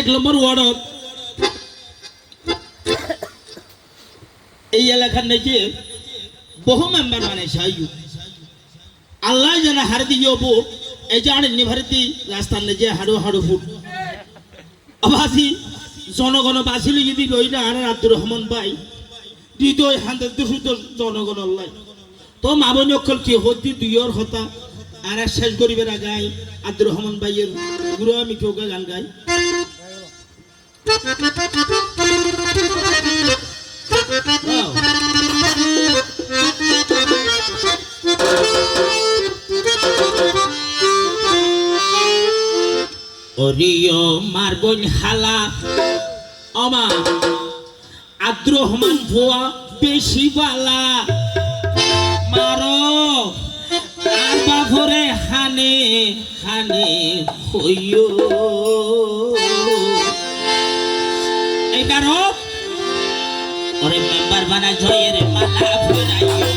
এক নম্বর ওয়ার্ডত এই এলাকার নাকি বহু মেম্বার মানে সাইয়ু আল্লাহ জানা হার দিয়ে যাবো এই যে আর নিভারিতি রাস্তার নেজে হাড়ু হাড়ু ফুট আবাসি জনগণ বাসিল যদি লইলা আর আব্দুর রহমান ভাই হৃদয় হান্তে দুশুদ্ধ জনগণ আল্লাহ তো মাবনী অক্ষর কি হতি দুইয়ের হতা আর শেষ গরিবের গাই আব্দুর রহমান ভাইয়ের গুরু আমি কেউ গান গাই ওরিও মারবন হালা আমা আব্দুর রহমান ভুয়া বেশি বালা মারো আর বাভরে হানে হানে হইও এই কারো ওরে মেম্বার বানা জয়ের মালা ফুরাইও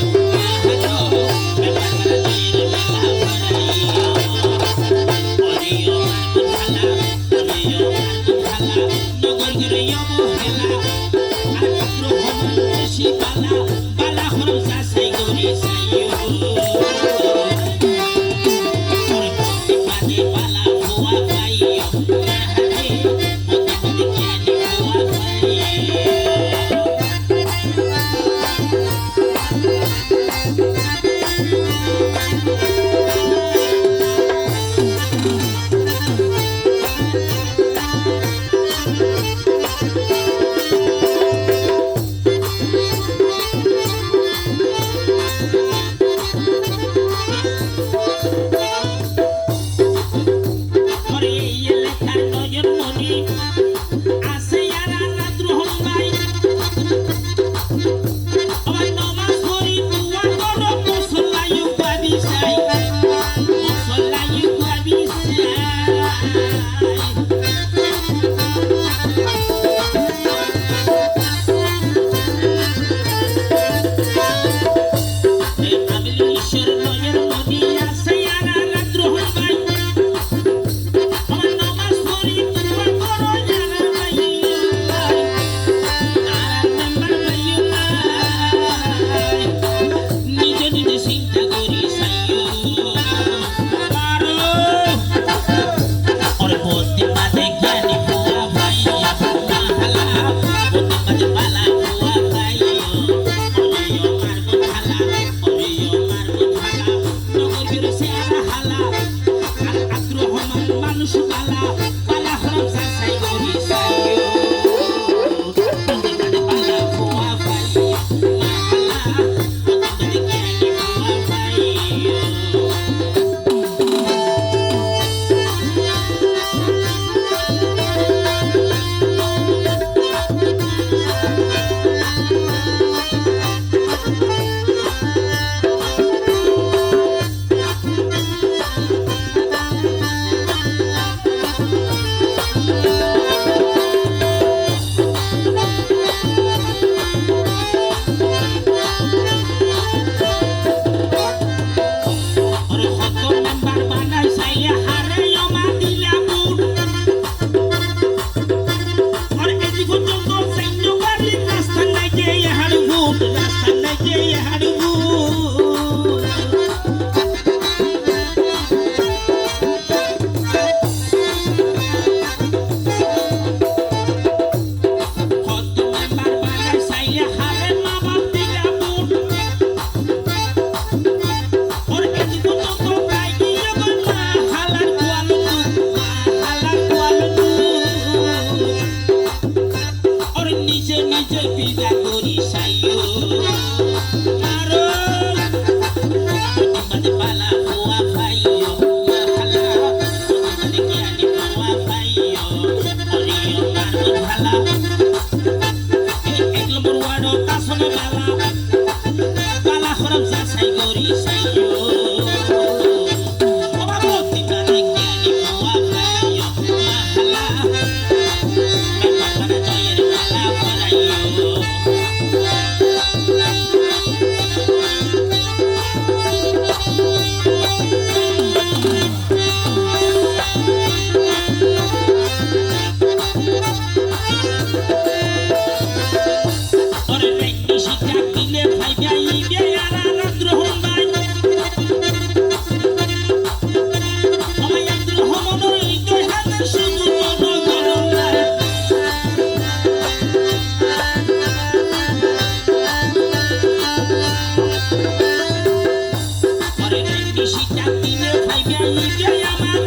কে আমার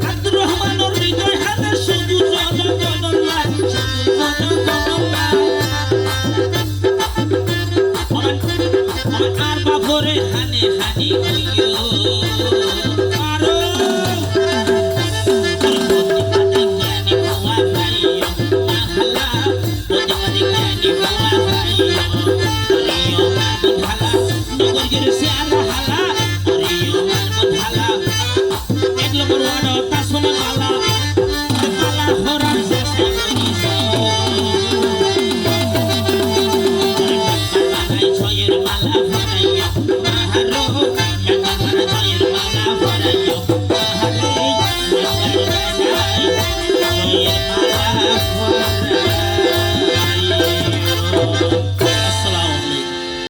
আব্দুর রহমানের হৃদয় হাতে শুধু জনগণলাই আর বাপরে হানে হানি হইও আরো Hala, Rio, Hala, Eglo Buruano, Tasman,